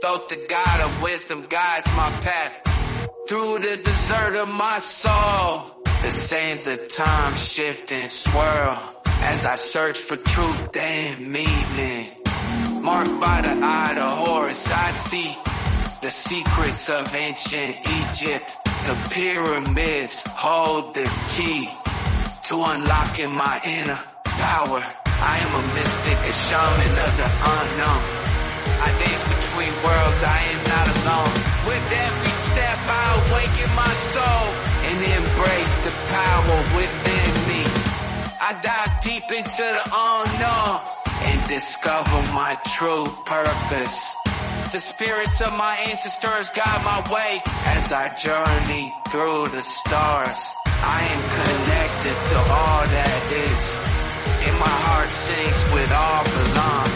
Thoth, the God of wisdom, guides my path through the desert of my soul. The sands of time shift and swirl as I search for truth and meaning. Marked by the eye of Horus, I see the secrets of ancient Egypt. The pyramids hold the key to unlocking my inner power. I am a mystic, a shaman of the unknown. I dance between worlds, I am not alone. With every step I awaken my soul and embrace the power within me. I dive deep into the unknown and discover my true purpose. The spirits of my ancestors guide my way as I journey through the stars. I am connected to all that is, and my heart sings with all belong.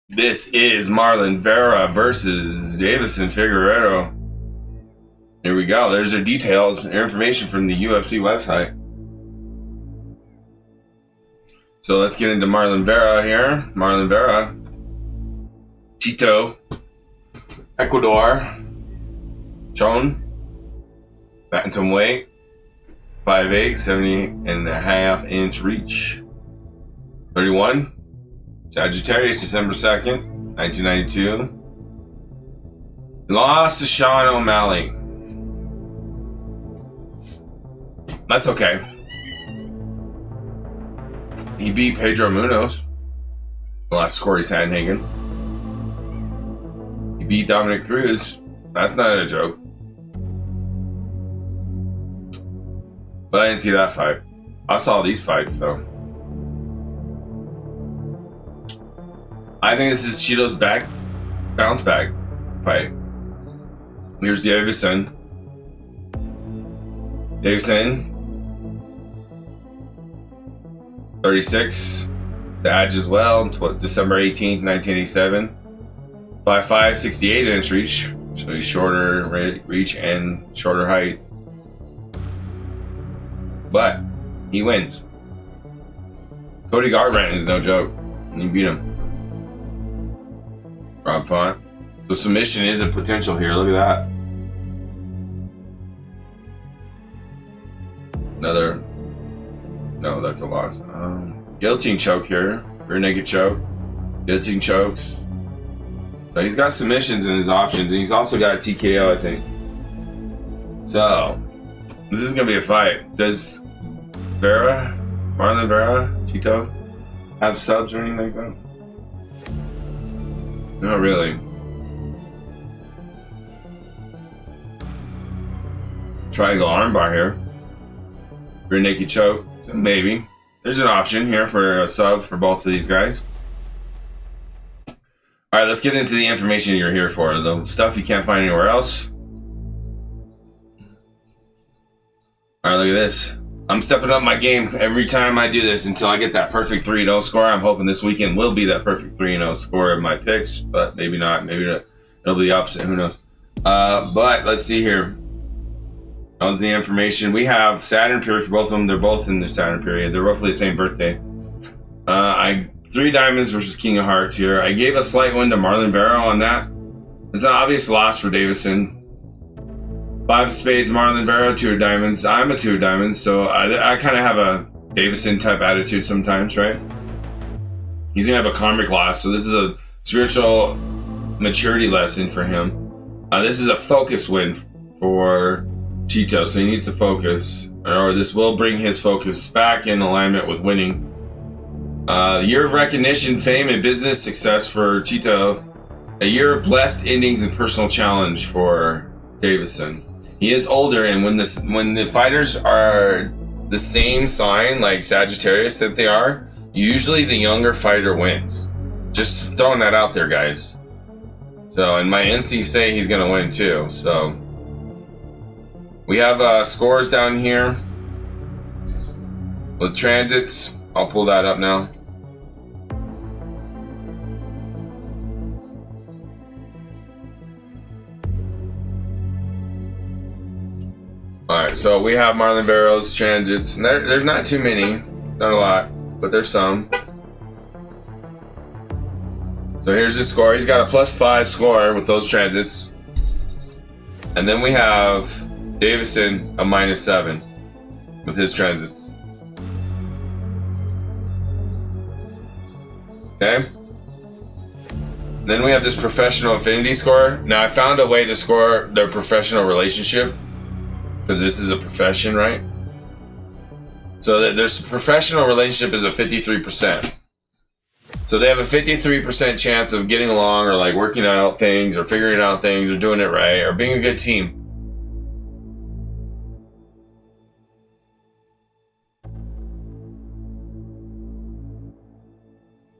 This is Marlon Vera versus Deiveson Figueirdo. Here we go. There's their details and information from the UFC website. So let's get into Marlon Vera here. Marlon Vera, Quito, Ecuador, Chon, bantamweight, 5'8", 70.5-inch reach, 31. Sagittarius, December 2nd, 1992. Lost to Sean O'Malley. That's okay. He beat Pedro Munoz. The last Corey Sandhagen. He beat Dominic Cruz. That's not a joke. But I didn't see that fight. I saw these fights though. I think this is Cheeto's bounce back fight. Here's Deiveson. Deiveson, 36. Sag as well, December 18th, 1987. 5'5", 68-inch reach. So he's shorter reach and shorter height. But he wins. Cody Garbrandt is no joke. And he beat him. Rob Font. So submission is a potential here. Look at that. Another. No, that's a loss. Guillotine choke here. Rear naked choke. Guillotine chokes. So he's got submissions in his options, and he's also got TKO, I think. So this is gonna be a fight. Does Marlon Vera, Cheeto, have subs or anything like that? Not really. Triangle armbar here. Rear naked choke. So maybe. There's an option here for a sub for both of these guys. Alright, let's get into the information you're here for. The stuff you can't find anywhere else. Alright, look at this. I'm stepping up my game every time I do this until I get that perfect 3-0 score. I'm hoping this weekend will be that perfect 3-0 score of my picks, but maybe not. Maybe it'll be the opposite. Who knows? But let's see here. How's the information? We have Saturn period for both of them. They're both in their Saturn period. They're roughly the same birthday. 3 diamonds versus King of Hearts here. I gave a slight win to Marlon Vera on that. It's an obvious loss for Deiveson. 5 of spades, Marlon Vera, 2 of diamonds. I'm a 2 of diamonds, so I kind of have a Deiveson type attitude sometimes, right? He's gonna have a karmic loss, so this is a spiritual maturity lesson for him. This is a focus win for Chito, so he needs to focus, or this will bring his focus back in alignment with winning. Year of recognition, fame, and business success for Chito. A year of blessed endings and personal challenge for Deiveson. He is older, and when the fighters are the same sign, like Sagittarius that they are, usually the younger fighter wins. Just throwing that out there, guys. So, and my instincts say he's gonna win too. So, we have scores down here with transits. I'll pull that up now. Alright, so we have Marlon Vera's transits. And there's not too many, not a lot, but there's some. So here's his score. He's got a +5 score with those transits. And then we have Deiveson a -7 with his transits. Okay. Then we have this professional affinity score. Now I found a way to score their professional relationship, because this is a profession, right? So their professional relationship is a 53%. So they have a 53% chance of getting along, or like working out things, or figuring out things, or doing it right, or being a good team.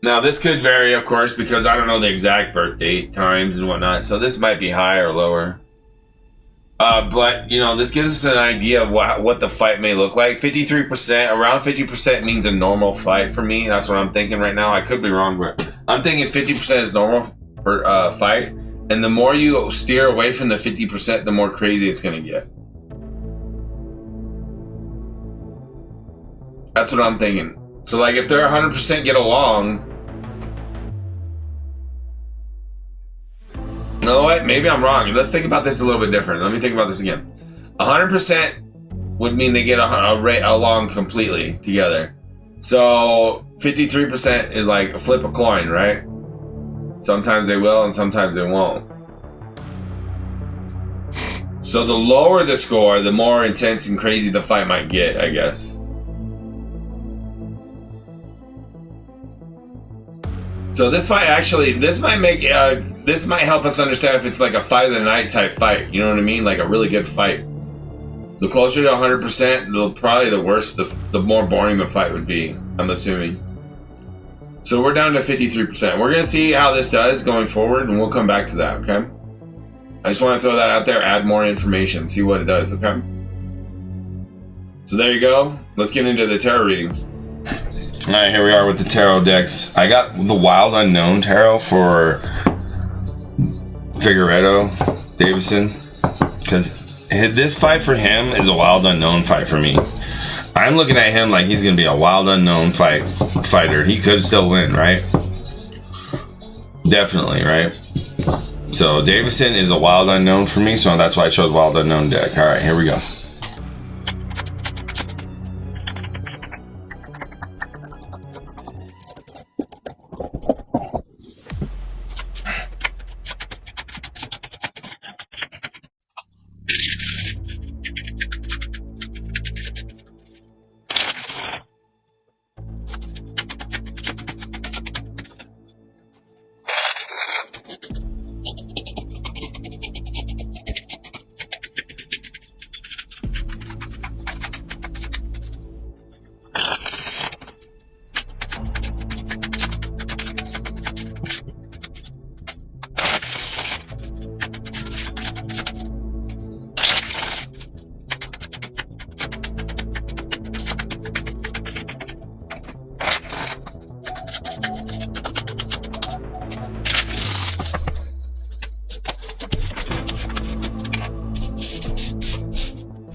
Now this could vary, of course, because I don't know the exact birth date, times, and whatnot. So this might be high or lower. But, you know, this gives us an idea of what the fight may look like. 53%, around 50% means a normal fight for me. That's what I'm thinking right now. I could be wrong, but I'm thinking 50% is normal for fight. And the more you steer away from the 50%, the more crazy it's going to get. That's what I'm thinking. So, like, if they're 100% get along... You know what? Maybe I'm wrong. Let's think about this a little bit different. Let me think about this again. 100% would mean they get along completely together. So 53% is like a flip a coin, right? Sometimes they will and sometimes they won't. So the lower the score, the more intense and crazy the fight might get, I guess. So this fight actually, this might help us understand if it's like a fight of the night type fight. You know what I mean? Like a really good fight. The closer to 100%, probably the worse, the more boring the fight would be, I'm assuming. So we're down to 53%. We're going to see how this does going forward, and we'll come back to that, okay? I just want to throw that out there, add more information, see what it does, okay? So there you go. Let's get into the tarot readings. Alright, here we are with the tarot decks. I got the Wild Unknown tarot for Figueirdo, Deiveson, because this fight for him is a wild unknown fight for me. I'm looking at him like he's going to be a wild unknown fighter. He could still win, right? Definitely, right? So Deiveson is a wild unknown for me, so that's why I chose Wild Unknown deck. Alright, here we go.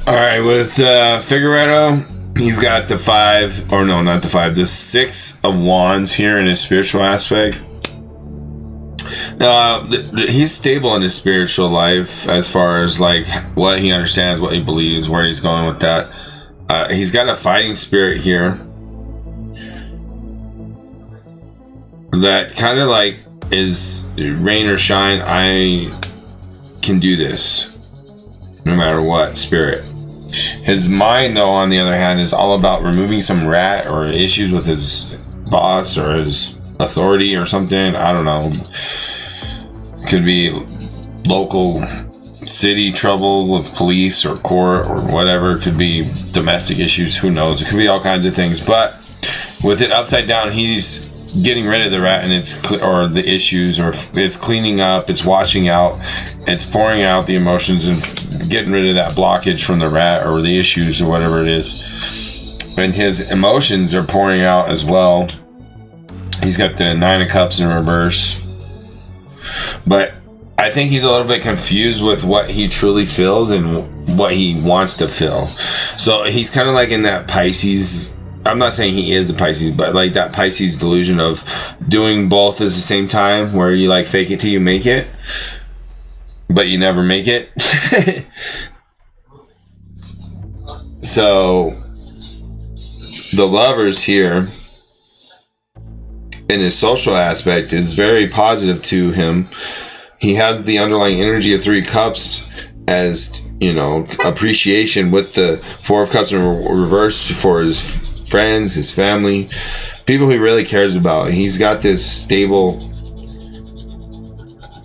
Alright, with Figueirdo, he's got the 5, or no, not the 5, the 6 of Wands here in his spiritual aspect. Now, he's stable in his spiritual life as far as like what he understands, what he believes, where he's going with that. He's got a fighting spirit here that kind of like is rain or shine, I can do this no matter what, spirit. His mind, though, on the other hand, is all about removing some rat or issues with his boss or his authority or something. I don't know. Could be local city trouble with police or court or whatever. It could be domestic issues. Who knows? It could be all kinds of things. But with it upside down, he's getting rid of the rat and or the issues, or it's cleaning up, it's washing out, it's pouring out the emotions and getting rid of that blockage from the rat or the issues or whatever it is. And his emotions are pouring out as well. He's got the 9 of Cups in reverse. But I think he's a little bit confused with what he truly feels and what he wants to feel. So he's kind of like in that Pisces. I'm not saying he is a Pisces, but like that Pisces delusion of doing both at the same time, where you like fake it till you make it, but you never make it. So the Lovers here in his social aspect is very positive to him. He has the underlying energy of 3 Cups as, you know, appreciation, with the 4 of Cups in reverse for his friends, his family, people he really cares about. He's got this stable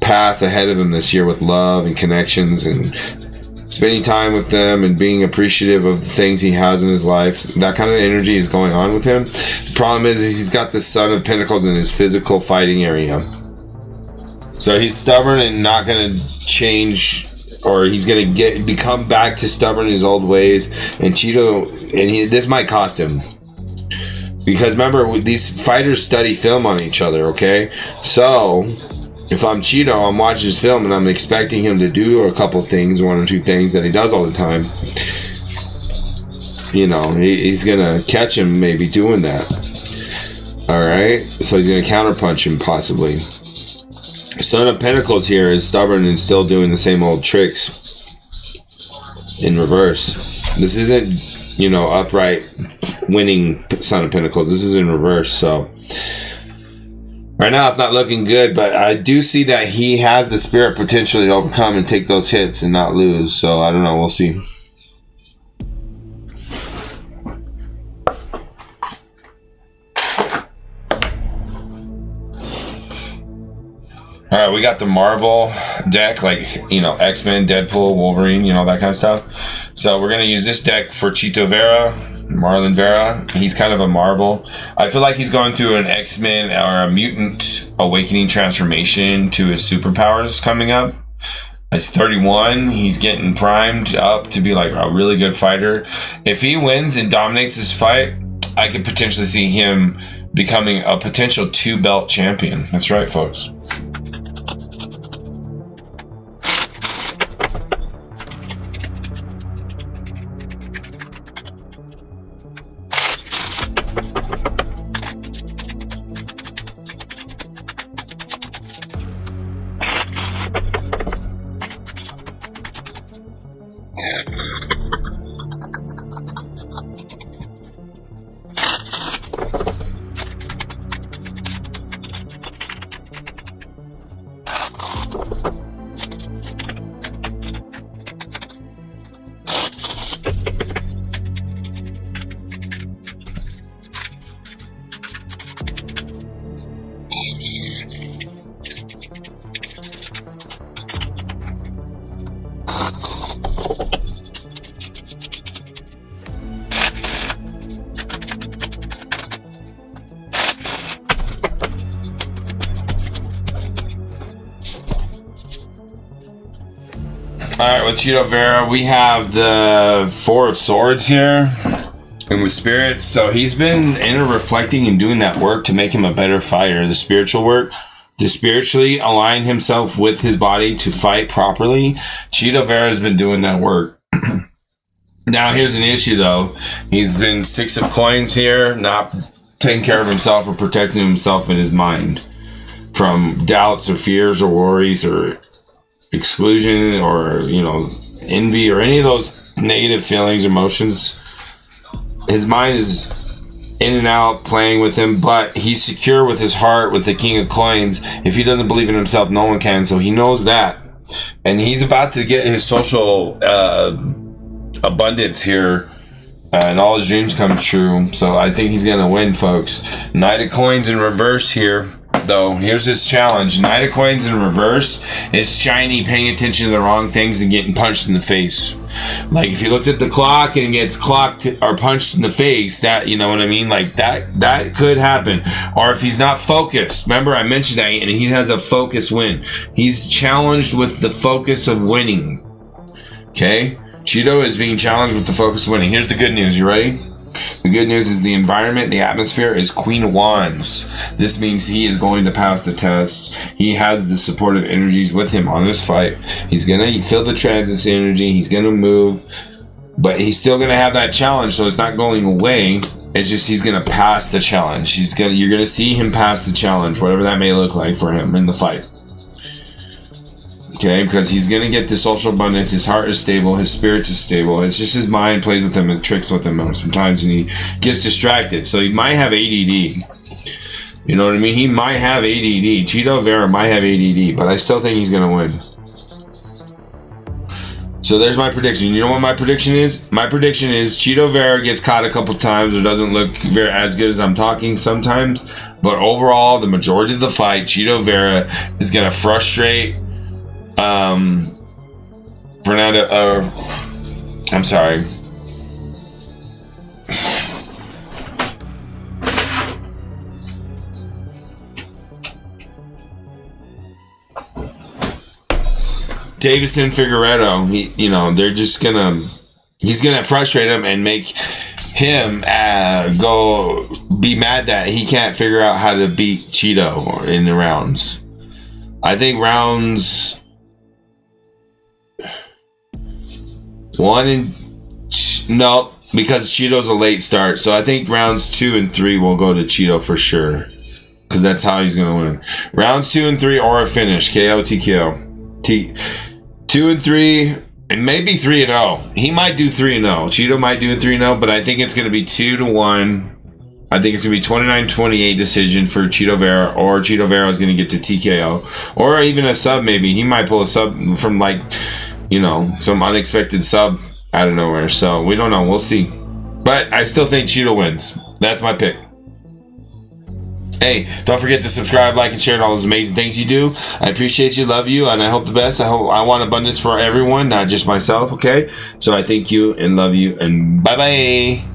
path ahead of him this year with love and connections and spending time with them and being appreciative of the things he has in his life. That kind of energy is going on with him. The problem is he's got the Son of Pentacles in his physical fighting area. So he's stubborn and not going to change, or he's going to become back to stubborn in his old ways. And Cheeto, and this might cost him. Because remember, these fighters study film on each other, okay? So, if I'm Cheeto, I'm watching his film and I'm expecting him to do a couple things, 1 or 2 things that he does all the time. You know, he's going to catch him maybe doing that. Alright? So he's going to counterpunch him, possibly. Son of Pentacles here is stubborn and still doing the same old tricks in reverse. This isn't, you know, upright winning Son of Pentacles. This is in reverse. So right now it's not looking good, but I do see that he has the spirit potentially to overcome and take those hits and not lose. So I don't know. We'll see. Alright, we got the Marvel deck, like, you know, X-Men, Deadpool, Wolverine, you know, that kind of stuff. So we're going to use this deck for Cheeto Vera, Marlon Vera. He's kind of a Marvel. I feel like he's going through an X-Men or a mutant awakening transformation to his superpowers coming up. He's 31. He's getting primed up to be like a really good fighter. If he wins and dominates this fight, I could potentially see him becoming a potential 2-belt champion. That's right, folks. Alright, with Cheeto Vera, we have the 4 of Swords here. And with Spirits, so he's been inner reflecting and doing that work to make him a better fighter. The spiritual work, to spiritually align himself with his body to fight properly. Cheeto Vera has been doing that work. Now, here's an issue, though. He's been 6 of Coins here, not taking care of himself or protecting himself in his mind from doubts or fears or worries or exclusion or, you know, envy or any of those negative feelings, emotions. His mind is in and out playing with him, but he's secure with his heart with the King of Coins. If he doesn't believe in himself, no one can, so he knows that. And he's about to get his social abundance here, and all his dreams come true. So I think he's gonna win, folks. Knight of Coins in reverse here, though. Here's his challenge. Knight of Coins in reverse is shiny, paying attention to the wrong things and getting punched in the face. Like if he looks at the clock and gets clocked or punched in the face, that, you know what I mean? Like that could happen. Or if he's not focused. Remember I mentioned that, and he has a focus win. He's challenged with the focus of winning. Okay? Cheeto is being challenged with the focus of winning. Here's the good news. You ready? The good news is the environment, the atmosphere is Queen of Wands. This means he is going to pass the test. He has the supportive energies with him on this fight. He's going to feel the transit energy. He's going to move. But he's still going to have that challenge, so it's not going away. It's just he's going to pass the challenge. You're going to see him pass the challenge, whatever that may look like for him in the fight. Okay, because he's going to get the social abundance. His heart is stable. His spirit is stable. It's just his mind plays with him and tricks with him sometimes, and he gets distracted. So he might have ADD. You know what I mean? He might have ADD. Cheeto Vera might have ADD, but I still think he's going to win. So there's my prediction. You know what my prediction is? My prediction is Cheeto Vera gets caught a couple times or doesn't look as good as I'm talking sometimes. But overall, the majority of the fight, Cheeto Vera is going to frustrate Fernando, I'm sorry. Deiveson Figueirdo, he's gonna frustrate him and make him be mad that he can't figure out how to beat Cheeto in the rounds. I think rounds 1 and no, because Cheeto's a late start. So I think rounds 2 and 3 will go to Cheeto for sure, because that's how he's gonna win. Rounds 2 and 3 or a finish, KO, TKO. 2 and 3, and maybe 3 and 0. He might do 3 and 0. Cheeto might do a 3 and 0, but I think it's gonna be 2-1. I think it's going to be 29-28 decision for Cheeto Vera, or Cheeto Vera is going to get to TKO, or even a sub maybe. He might pull a sub from some unexpected sub out of nowhere. So we don't know. We'll see. But I still think Cheeto wins. That's my pick. Hey, don't forget to subscribe, like, and share all those amazing things you do. I appreciate you, love you, and I hope the best. I want abundance for everyone, not just myself, okay? So I thank you and love you, and bye-bye.